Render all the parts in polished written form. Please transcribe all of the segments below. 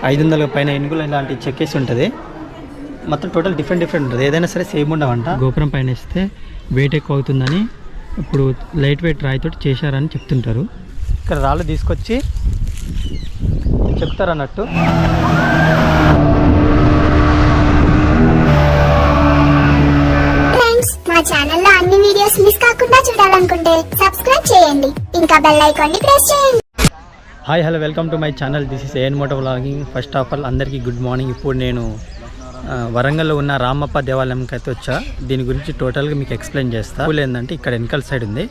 500 పైన ఏనుగులు ఇలాంటి చెక్కేసి ఉంటుంది. మొత్తం టోటల్ డిఫరెంట్ ఉంటుంది. ఏదైనా సరే సేమ్ ఉండవంట. గోపురం పైన వేస్తే వెయిట్ ఎక్కువ అవుతుందని ఇప్పుడు లైట్ వెయిట్ రాయితో చేశారని చెప్తుంటారు. ఇక్కడ రాళ్ళు తీసుకొచ్చి చెప్తారు అన్నట్టు. మా ఛానల్లో అన్ని వీడియోస్ మిస్ కాకుండా చూడాలనుకుంటే సబ్స్క్రైబ్ చేయండి, ఇంకా బెల్ ఐకాన్ ని ప్రెస్ చేయండి. Hi hello, welcome to my channel. This is AN moto vlogging. First of all అందరికీ గుడ్ మార్నింగ్. ఇప్పుడు నేను వరంగల్లో ఉన్న రామప్ప దేవాలయంకి అయితే వచ్చా. దీని గురించి టోటల్గా మీకు ఎక్స్ప్లెయిన్ చేస్తా. టెంపుల్ ఏంటంటే ఇక్కడ వెనకాల సైడ్ ఉంది,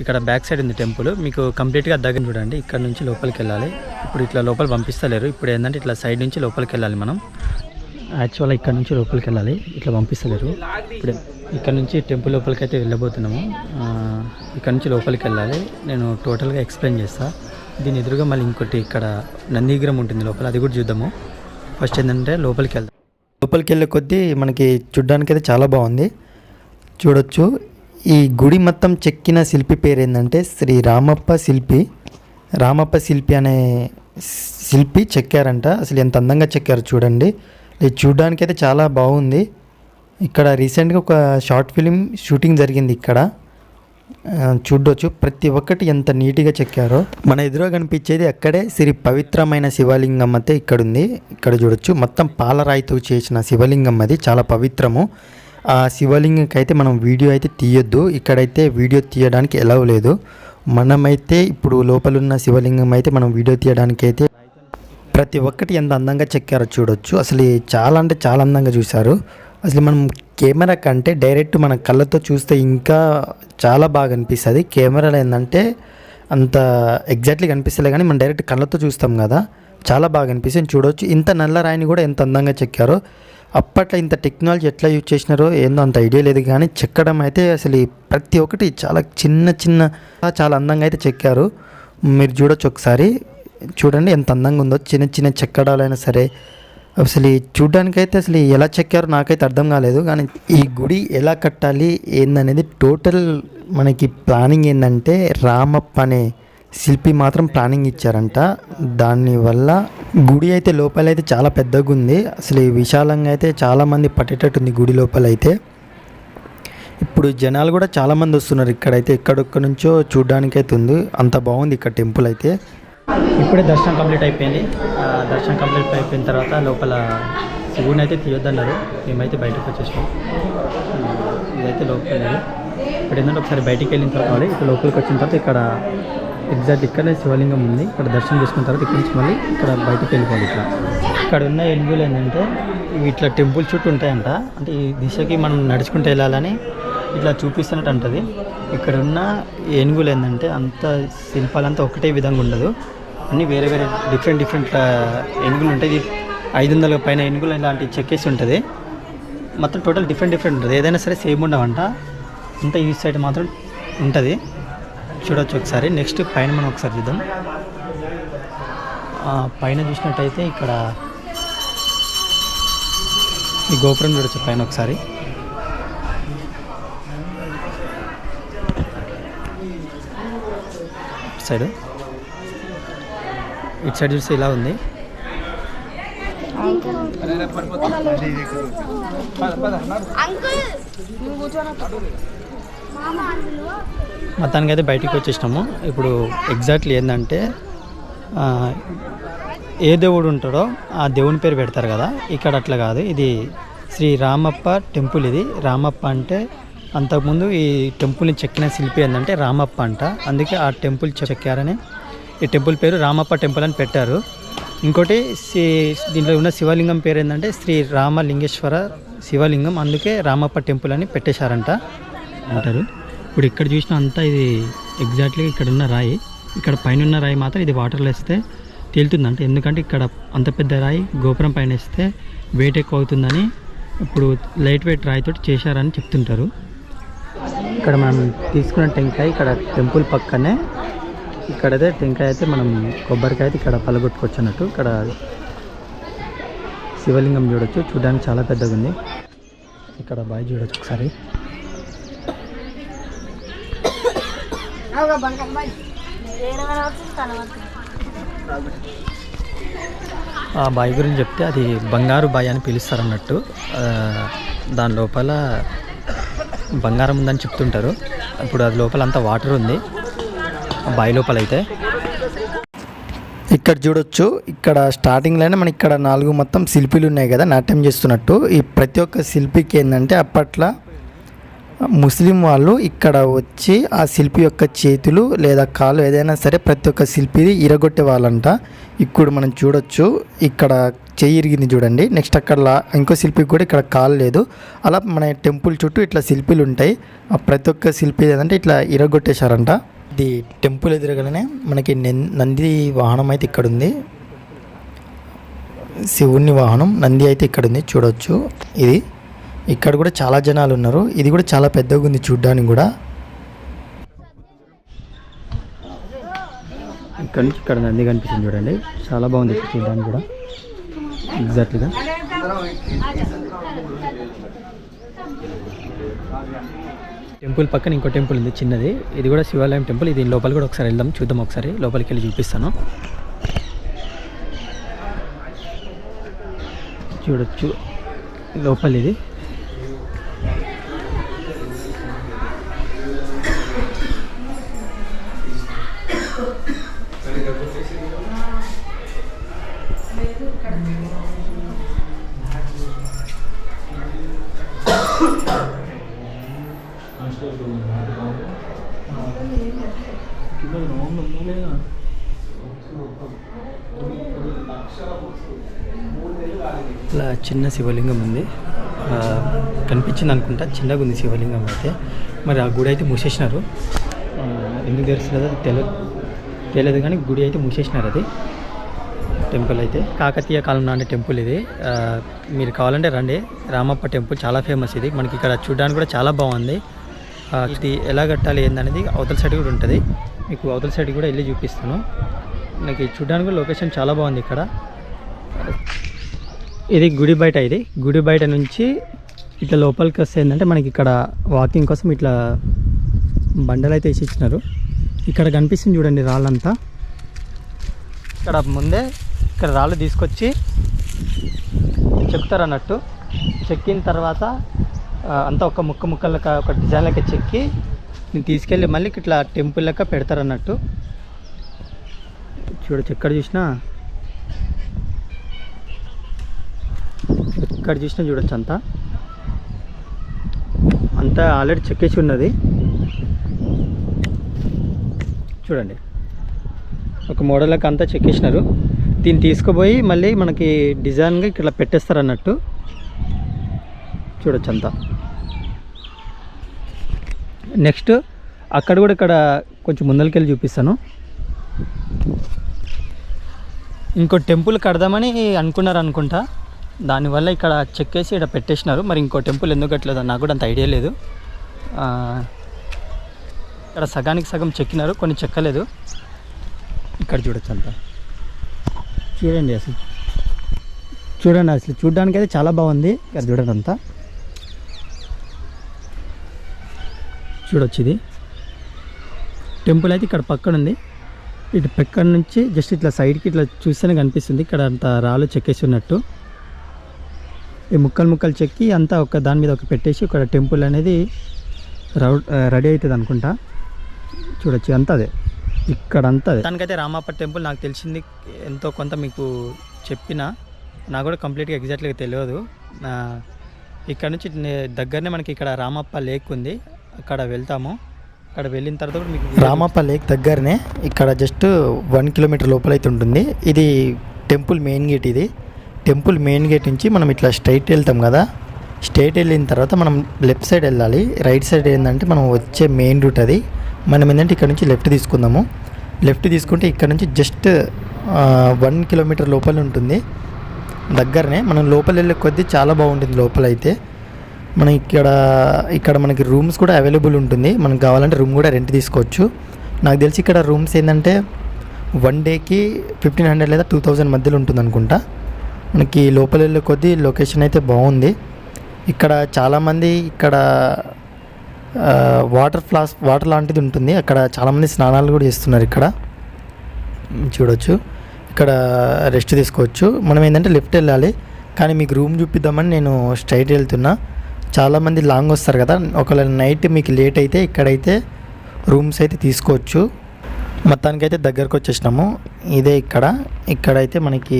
ఇక్కడ బ్యాక్ సైడ్ ఉంది టెంపుల్. మీకు కంప్లీట్గా దగ్గర చూడండి. ఇక్కడ నుంచి లోపలికి వెళ్ళాలి. ఇప్పుడు ఇట్లా లోపల పంపిస్తలేరు. ఇప్పుడు ఏంటంటే ఇట్లా సైడ్ నుంచి లోపలికి వెళ్ళాలి. మనం యాక్చువల్గా ఇక్కడ నుంచి లోపలికి వెళ్ళాలి, ఇట్లా పంపిస్తలేరు. ఇప్పుడు ఇక్కడ నుంచి టెంపుల్ లోపలికి అయితే వెళ్ళబోతున్నాము. ఇక్కడ నుంచి లోపలికి వెళ్ళాలి. నేను టోటల్గా ఎక్స్ప్లెయిన్ చేస్తాను. దీని ఎదురుగా మళ్ళీ ఇంకోటి ఇక్కడ నంది విగ్రహం ఉంటుంది లోపల, అది కూడా చూద్దాము. ఫస్ట్ ఏంటంటే లోపలికి వెళ్దాం. లోపలికి వెళ్ళే కొద్దీ మనకి చూడ్డానికి అయితే చాలా బాగుంది. చూడొచ్చు, ఈ గుడి మొత్తం చెక్కిన శిల్పి పేరు ఏంటంటే శ్రీ రామప్ప శిల్పి. రామప్ప శిల్పి అనే శిల్పి చెక్కారంట. అసలు ఎంత అందంగా చెక్కారు చూడండి. ఇది చూడ్డానికి అయితే చాలా బాగుంది. ఇక్కడ రీసెంట్గా ఒక షార్ట్ ఫిలిం షూటింగ్ జరిగింది. ఇక్కడ చూడొచ్చు ప్రతి ఒక్కటి ఎంత నీట్గా చెక్కారో. మన ఎదురుగా కనిపించేది అక్కడే శ్రీ పవిత్రమైన శివలింగం అయితే ఇక్కడ ఉంది. ఇక్కడ చూడొచ్చు మొత్తం పాలరాయితో చేసిన శివలింగం, అది చాలా పవిత్రము. ఆ శివలింగంకి అయితే మనం వీడియో అయితే తీయొద్దు. ఇక్కడైతే వీడియో తీయడానికి ఎలవ్ లేదు. మనమైతే ఇప్పుడు లోపలున్న శివలింగం అయితే మనం వీడియో తీయడానికి అయితే ప్రతి ఒక్కటి ఎంత అందంగా చెక్కారో చూడొచ్చు. అసలు చాలా అంటే చాలా అందంగా చూశారు. అసలు మనం కెమెరా కంటే డైరెక్ట్ మన కళ్ళతో చూస్తే ఇంకా చాలా బాగా అనిపిస్తుంది. కెమెరాలో ఏంటంటే అంత ఎగ్జాక్ట్లీ కనిపిస్తలే, కానీ మనం డైరెక్ట్ కళ్ళతో చూస్తాం కదా, చాలా బాగా అనిపిస్తుంది. చూడవచ్చు ఇంత నల్ల రాయిని కూడా ఎంత అందంగా చెక్కారో. అప్పట్లో ఇంత టెక్నాలజీ ఎట్లా యూజ్ చేసినారో ఏందో అంత ఐడియా లేదు, కానీ చెక్కడం అయితే అసలు ప్రతి ఒక్కటి చాలా చాలా అందంగా అయితే చెక్కారు. మీరు చూడొచ్చు ఒకసారి, చూడండి ఎంత అందంగా ఉందో. చిన్న చిన్న చెక్కడాలైనా సరే అసలు చూడ్డానికైతే అసలు ఎలా చెక్కారో నాకైతే అర్థం కాలేదు. కానీ ఈ గుడి ఎలా కట్టాలి ఏందనేది టోటల్ మనకి ప్లానింగ్ ఏంటంటే రామప్ప అనే శిల్పి మాత్రం ప్లానింగ్ ఇచ్చారంట. దానివల్ల గుడి అయితే లోపలైతే చాలా పెద్దగా ఉంది. అసలు విశాలంగా అయితే చాలామంది పట్టేటట్టుంది గుడి లోపలైతే. ఇప్పుడు జనాలు కూడా చాలామంది వస్తున్నారు ఇక్కడైతే, ఎక్కడొక్క నుంచో చూడ్డానికైతే ఉంది. అంత బాగుంది ఇక్కడ టెంపుల్ అయితే. ఇప్పుడే దర్శనం కంప్లీట్ అయిపోయింది. దర్శనం కంప్లీట్ అయిపోయిన తర్వాత లోపల శివుని అయితే తీయొద్దన్నారు. మేమైతే బయటకు వచ్చేసాం. ఇదైతే లోపల. ఇప్పుడు ఏంటంటే ఒకసారి బయటికి వెళ్ళిన తర్వాత ఇక్కడ లోపలికి వచ్చిన తర్వాత ఇక్కడ ఎగ్జాక్ట్ ఇక్కడనే శివలింగం ఉంది. ఇక్కడ దర్శనం చేసుకున్న తర్వాత ఇక్కడ నుంచి మళ్ళీ ఇక్కడ బయటకు వెళ్ళిపోవాలి. ఇక్కడ ఉన్న ఏనుగులు ఏంటంటే ఇట్లా టెంపుల్ చుట్టూ ఉంటాయంట. అంటే ఈ దిశకి మనం నడుచుకుంటూ వెళ్ళాలని ఇట్లా చూపిస్తున్నట్టు అంటది. ఇక్కడ ఉన్న ఏనుగులు ఏంటంటే అంత శిల్పాలంతా ఒకటే విధంగా ఉండదు, అన్నీ వేరే వేరే డిఫరెంట్ ఏనుగులు ఉంటాయి. ఇది 500 పైన ఏనుగులు ఇలాంటి చెక్కేసి ఉంటుంది. మొత్తం టోటల్ డిఫరెంట్ ఉంటుంది. ఏదైనా సరే సేమ్ ఉండవంట. అంతా ఈ సైడ్ మాత్రం ఉంటుంది. చూడవచ్చు ఒకసారి. నెక్స్ట్ పైన మనం ఒకసారి చూద్దాం. పైన చూసినట్టయితే ఇక్కడ ఈ గోపురం చూడవచ్చు పైన ఒకసారి. సైడ్ ఇటు సైడ్ చూస్తే ఇలా ఉంది. మొత్తానికి అయితే బయటికి వచ్చేసినాము. ఇప్పుడు ఎగ్జాక్ట్లీ ఏంటంటే ఏ దేవుడు ఉంటాడో ఆ దేవుని పేరు పెడతారు కదా, ఇక్కడ అట్లా కాదు. ఇది శ్రీ రామప్ప టెంపుల్. ఇది రామప్ప అంటే అంతకుముందు ఈ టెంపుల్ని చెక్కిన శిల్పి ఏంటంటే రామప్ప అంట. అందుకే ఆ టెంపుల్ చెక్కారని ఈ టెంపుల్ పేరు రామప్ప టెంపుల్ అని పెట్టారు. ఇంకోటి దీంట్లో ఉన్న శివలింగం పేరు ఏంటంటే శ్రీ రామలింగేశ్వర శివలింగం. అందుకే రామప్ప టెంపుల్ అని పెట్టేశారంట అంటారు. ఇప్పుడు ఇక్కడ చూసిన అంతా ఇది ఎగ్జాక్ట్లీ ఇక్కడ ఉన్న రాయి. ఇక్కడ పైన ఉన్న రాయి మాత్రం ఇది వాటర్లో వేస్తే తేలుతుందంట. ఎందుకంటే ఇక్కడ అంత పెద్ద రాయి గోపురం పైన వేస్తే వెయిట్ ఎక్కువ అవుతుందని ఇప్పుడు లైట్ వెయిట్ రాయితో చేశారని చెప్తుంటారు. ఇక్కడ మనం తీసుకున్న టెంకాయ ఇక్కడ టెంపుల్ పక్కనే ఇక్కడైతే టెంకాయ అయితే మనం కొబ్బరికాయ అయితే ఇక్కడ పలగొట్టుకోవచ్చు అన్నట్టు. ఇక్కడ శివలింగం చూడొచ్చు, చూడడానికి చాలా పెద్దగా ఉంది. ఇక్కడ బాయ్ చూడొచ్చు ఒకసారి. ఆ బావి గురించి చెప్తే అది బంగారు బావి అని పిలుస్తారు అన్నట్టు. దాని లోపల బంగారం ఉందని చెప్తుంటారు. ఇప్పుడు అది లోపల అంతా వాటర్ ఉంది ఆ బావి లోపల అయితే. ఇక్కడ చూడొచ్చు, ఇక్కడ స్టార్టింగ్లోనే మన ఇక్కడ 4 మొత్తం శిల్పీలు ఉన్నాయి కదా నాట్యం చేస్తున్నట్టు. ఈ ప్రతి ఒక్క శిల్పికి ఏంటంటే అప్పట్లో ముస్లిం వాళ్ళు ఇక్కడ వచ్చి ఆ శిల్పి యొక్క చేతులు లేదా కాళ్ళు ఏదైనా సరే ప్రతి ఒక్క శిల్పిది ఇరగొట్టే వాళ్ళంట. ఇప్పుడు మనం చూడొచ్చు, ఇక్కడ చెయ్యి ఇరిగింది చూడండి. నెక్స్ట్ అక్కడ ఇంకో శిల్పికి కూడా ఇక్కడ కాలు లేదు. అలా మన టెంపుల్ చుట్టూ ఇట్లా శిల్పీలు ఉంటాయి. ఆ ప్రతి ఒక్క శిల్పి ఏదంటే ఇట్లా ఇరగొట్టేశారంట. ఇది టెంపుల్ ఎదురుగానే మనకి నంది వాహనం అయితే ఇక్కడ ఉంది. శివుని వాహనం నంది అయితే ఇక్కడ ఉంది చూడొచ్చు. ఇది ఇక్కడ కూడా చాలా జనాలు ఉన్నారు. ఇది కూడా చాలా పెద్దగా ఉంది చూడ్డానికి కూడా. ఇక్కడ నుంచి ఇక్కడ నంది కనిపిస్తుంది చూడండి, చాలా బాగుంది చూడడానికి కూడా ఎగ్జాక్ట్లీగా. టెంపుల్ పక్కన ఇంకో టెంపుల్ ఉంది చిన్నది, ఇది కూడా శివాలయం టెంపుల్. ఇది లోపల కూడా ఒకసారి వెళ్దాం, చూద్దాం. ఒకసారి లోపలికి వెళ్ళి చూపిస్తాను. చూడొచ్చు లోపల ఇది. ఇలా చిన్న శివలింగం ఉంది, కనిపించింది అనుకుంటా. చిన్నగా ఉంది శివలింగం అయితే. మరి ఆ గుడి అయితే మూసేసినారు, ఎందుకు తెలుస్తుందో తెలియదు కానీ గుడి అయితే మూసేసినారు. అది టెంపుల్ అయితే కాకతీయ కాలం నాటి టెంపుల్ ఇది. మీరు కావాలంటే రండి, రామప్ప టెంపుల్ చాలా ఫేమస్ ఇది. మనకి ఇక్కడ చూడడానికి కూడా చాలా బాగుంది. ఇది ఎలా కట్టాలి ఏందనేది అవతల సైడ్ కూడా ఉంటుంది, మీకు అవతల సైడ్ కూడా వెళ్ళి చూపిస్తాను. నాకు చూడడానికి కూడా లొకేషన్ చాలా బాగుంది ఇక్కడ. ఇది గుడి బయట, ఇది గుడి బయట నుంచి ఇట్లా లోపలికి వస్తే ఏంటంటే మనకి ఇక్కడ వాకింగ్ కోసం ఇట్లా బండలు అయితే వేసి ఇచ్చినారు. ఇక్కడ కనిపిస్తుంది చూడండి రాళ్ళంతా. ఇక్కడ ముందే ఇక్కడ రాళ్ళు తీసుకొచ్చి చెక్కుతారు అన్నట్టు. చెక్కిన తర్వాత అంతా ఒక ముక్క లెక్క ఒక డిజైన్ లెక్క చెక్కి నేను తీసుకెళ్ళి మళ్ళీ ఇట్లా టెంపుల్ లెక్క పెడతారు అన్నట్టు. చూడచ్చు, ఎక్కడ చూసినా చూడొచ్చు అంతా ఆల్రెడీ చెక్కేసి ఉన్నది చూడండి. ఒక మోడల్కి అంతా చెక్కేసినారు. దీన్ని తీసుకుపోయి మళ్ళీ మనకి డిజైన్గా ఇట్లా పెట్టేస్తారు అన్నట్టు. చూడొచ్చు అంతా. నెక్స్ట్ అక్కడ కూడా ఇక్కడ కొంచెం ముందరికెళ్ళి చూపిస్తాను. ఇంకో టెంపుల్ కడదామని అనుకున్నారు అనుకుంటా, దానివల్ల ఇక్కడ చెక్కేసి ఇక్కడ పెట్టేసినారు. మరి ఇంకో టెంపుల్ ఎందుకు కట్టలేదు నాకు కూడా అంత ఐడియా లేదు. ఇక్కడ సగానికి సగం చెక్కినారు, కొన్ని చెక్కలేదు. ఇక్కడ చూడొచ్చు అంతా. చూడండి అసలు చూడడానికి అయితే చాలా బాగుంది. ఇక్కడ చూడండి అంతా చూడొచ్చు. ఇది టెంపుల్ అయితే ఇక్కడ పక్కన ఉంది. ఇటు పక్కన నుంచి జస్ట్ ఇట్లా సైడ్కి ఇట్లా చూస్తేనే కనిపిస్తుంది. ఇక్కడ అంత రాళ్ళు చెక్కేసి ఉన్నట్టు. ఈ ముక్కలు చెక్కి అంతా ఒక దాని మీద ఒక పెట్టేసి ఒక టెంపుల్ అనేది రెడీ అవుతుంది అనుకుంటా. చూడొచ్చు అంతా అదే, ఇక్కడ అంతా అదే. దానికైతే రామప్ప టెంపుల్ నాకు తెలిసింది ఎంతో కొంత మీకు చెప్పిన, నాకు కూడా కంప్లీట్గా ఎగ్జాక్ట్గా తెలియదు. ఇక్కడ నుంచి దగ్గరనే మనకి ఇక్కడ రామప్ప లేక్ ఉంది, అక్కడ వెళ్తాము. అక్కడ వెళ్ళిన తర్వాత కూడా మీకు రామప్ప లేక్ దగ్గరనే ఇక్కడ జస్ట్ 1 కిలోమీటర్ లోపల అయితే ఉంటుంది. ఇది టెంపుల్ మెయిన్ గేట్. ఇది టెంపుల్ మెయిన్ గేట్ నుంచి మనం ఇట్లా స్ట్రైట్ వెళ్తాం కదా. స్ట్రైట్ వెళ్ళిన తర్వాత మనం లెఫ్ట్ సైడ్ వెళ్ళాలి. రైట్ సైడ్ ఏంటంటే మనం వచ్చే మెయిన్ రూట్ అది. మనం ఏంటంటే ఇక్కడ నుంచి లెఫ్ట్ తీసుకుందాము. లెఫ్ట్ తీసుకుంటే ఇక్కడ నుంచి జస్ట్ 1 కిలోమీటర్ లోపల ఉంటుంది, దగ్గరనే. మనం లోపల వెళ్ళే కొద్దీ చాలా బాగుంటుంది లోపల అయితే. మనం ఇక్కడ మనకి రూమ్స్ కూడా అవైలబుల్ ఉంటుంది. మనకు కావాలంటే రూమ్ కూడా రెంట్ తీసుకోవచ్చు. నాకు తెలిసి ఇక్కడ రూమ్స్ ఏంటంటే 1 డేకి 1500 లేదా 2000 మధ్యలో ఉంటుంది అనుకుంటా. మనకి లోపల వెళ్ళే కొద్దీ లొకేషన్ అయితే బాగుంది. ఇక్కడ చాలామంది ఇక్కడ వాటర్ లాంటిది ఉంటుంది, అక్కడ చాలామంది స్నానాలు కూడా చేస్తున్నారు. ఇక్కడ చూడొచ్చు. ఇక్కడ రెస్ట్ తీసుకోవచ్చు. మనం ఏంటంటే లెఫ్ట్ వెళ్ళాలి, కానీ మీకు రూమ్ చూపిద్దామని నేను స్ట్రైట్ వెళ్తున్నా. చాలామంది లాంగ్ వస్తారు కదా, ఒకవేళ నైట్ మీకు లేట్ అయితే ఇక్కడైతే రూమ్స్ అయితే తీసుకోవచ్చు. మొత్తానికైతే దగ్గరకు వచ్చేసినాము. ఇదే ఇక్కడైతే మనకి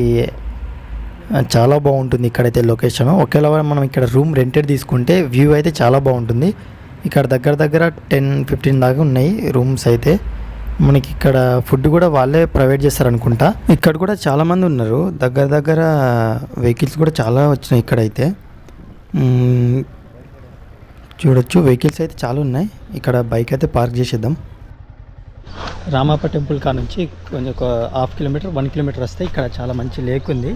చాలా బాగుంటుంది. ఇక్కడైతే లొకేషన్ ఒకవేళ మనం ఇక్కడ రూమ్ రెంటెడ్ తీసుకుంటే వ్యూ అయితే చాలా బాగుంటుంది. ఇక్కడ దగ్గర 10-15 దాకా ఉన్నాయి రూమ్స్ అయితే. మనకి ఇక్కడ ఫుడ్ కూడా వాళ్ళే ప్రొవైడ్ చేస్తారు అనుకుంటా. ఇక్కడ కూడా చాలామంది ఉన్నారు, దగ్గర వెహికల్స్ కూడా చాలా వచ్చినాయి ఇక్కడైతే. చూడొచ్చు వెహికల్స్ అయితే చాలా ఉన్నాయి. ఇక్కడ బైక్ అయితే పార్క్ చేసేద్దాం. రామప్ప టెంపుల్ కా నుంచి కొంచెం ఒక 1/2 కిలోమీటర్ 1 కిలోమీటర్ వస్తే ఇక్కడ చాలా మంచి లేక్ ఉంది.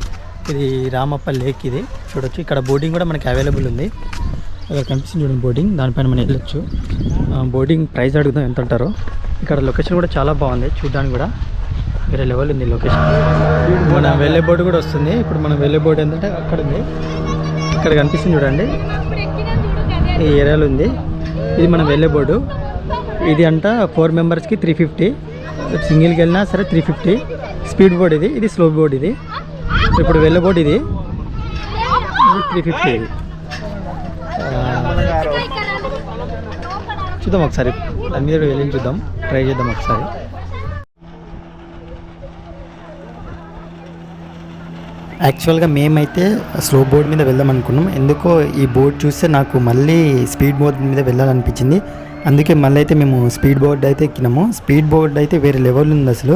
ఇది రామప్ప లేక్. ఇది చూడొచ్చు. ఇక్కడ బోటింగ్ కూడా మనకి అవైలబుల్ ఉంది. అక్కడ కనిపిస్తుంది చూడండి బోటింగ్, దానిపైన మనం వెళ్ళొచ్చు. బోటింగ్ ప్రైస్ అడుగుదాం ఎంత అంటారో. ఇక్కడ లొకేషన్ కూడా చాలా బాగుంది, చూడడానికి కూడా వేరే లెవెల్ ఉంది లొకేషన్. మన వెళ్ళే బోర్డు కూడా వస్తుంది. ఇప్పుడు మనం వెళ్ళే బోర్డు ఏంటంటే అక్కడ ఉంది, ఇక్కడ కనిపిస్తుంది చూడండి, ఈ ఏరియాలో ఉంది. ఇది మనం వెళ్ళే బోర్డు. ఇది అంట 4 మెంబర్స్కి 350, సింగిల్కి వెళ్ళినా సరే 350. స్పీడ్ బోర్డ్ ఇది స్లో బోర్డ్. ఇది ఇప్పుడు వెళ్ళే బోర్డు ఇది 350. ఇది చూద్దాం ఒకసారి, దాని మీద వెళ్ళి చూద్దాం, ట్రై చేద్దాం ఒకసారి. యాక్చువల్గా మేమైతే స్లో బోర్డ్ మీద వెళ్దాం అనుకున్నాం. ఎందుకో ఈ బోర్డ్ చూస్తే నాకు మళ్ళీ స్పీడ్ బోర్డ్ మీద వెళ్ళాలనిపించింది. అందుకే మళ్ళీ అయితే మేము స్పీడ్ బోర్డ్ అయితే ఎక్కినాము. స్పీడ్ బోర్డ్ అయితే వేరే లెవెల్ ఉంది.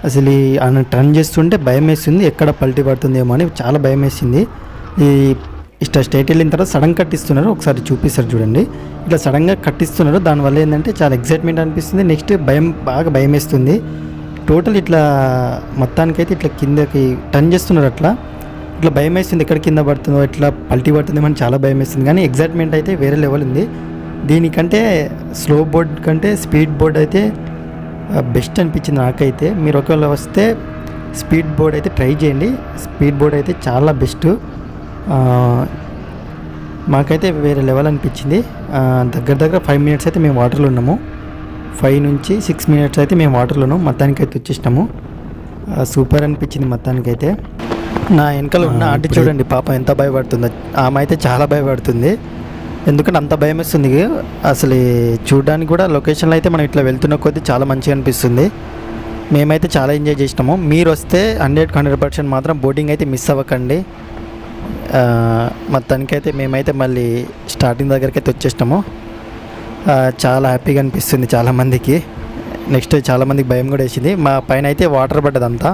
అసలు ఆయన టర్న్ చేస్తుంటే భయం వేస్తుంది, ఎక్కడ పల్టీ పడుతుందేమో అని చాలా భయం వేసింది. ఈ స్ట్రైట్ వెళ్ళిన తర్వాత సడన్ కట్టిస్తున్నారు, ఒకసారి చూపిస్తారు చూడండి. ఇట్లా సడన్గా కట్టిస్తున్నారు, దానివల్ల ఏంటంటే చాలా ఎక్సైట్మెంట్ అనిపిస్తుంది. నెక్స్ట్ బాగా భయం వేస్తుంది. టోటల్ ఇట్లా మొత్తానికైతే ఇట్లా కిందకి టర్న్ చేస్తున్నారు, ఇట్లా భయం వేస్తుంది, ఎక్కడ కింద పడుతుందో ఎట్లా పల్టీ పడుతుందేమో అని చాలా భయం వేస్తుంది. కానీ ఎక్సైట్మెంట్ అయితే వేరే లెవెల్ ఉంది. దీనికంటే స్లో బోర్డ్ కంటే స్పీడ్ బోర్డ్ అయితే బెస్ట్ అనిపించింది నాకైతే. మీరు ఒకవేళ వస్తే స్పీడ్ బోర్డ్ అయితే ట్రై చేయండి. స్పీడ్ బోర్డ్ అయితే చాలా బెస్ట్. మాకైతే వేరే లెవెల్ అనిపించింది. దగ్గర 5 మినిట్స్ అయితే మేము వాటర్లో ఉన్నాము. 5 నుంచి 6 మినిట్స్ అయితే మేము వాటర్లో ఉన్నాము. మొత్తానికైతే వచ్చేసినాము. సూపర్ అనిపించింది మొత్తానికైతే. నా వెనకాల ఉన్న ఆంటీ చూడండి పాపం ఎంత భయపడుతుందో. ఆమె అయితే చాలా భయపడుతుంది, ఎందుకంటే అంత భయం వేస్తుంది. అసలు చూడడానికి కూడా లొకేషన్లో అయితే మనం ఇట్లా వెళ్తున్న కొద్దీ చాలా మంచిగా అనిపిస్తుంది. మేమైతే చాలా ఎంజాయ్ చేసినాము. మీరు వస్తే 100% మాత్రం బోటింగ్ అయితే మిస్ అవ్వకండి. మొత్తానికైతే మేమైతే మళ్ళీ స్టార్టింగ్ దగ్గరికి అయితే వచ్చేసినాము. చాలా హ్యాపీగా అనిపిస్తుంది చాలామందికి. నెక్స్ట్ చాలామందికి భయం కూడా వేసింది. మా పైన అయితే వాటర్ పడ్డదంతా.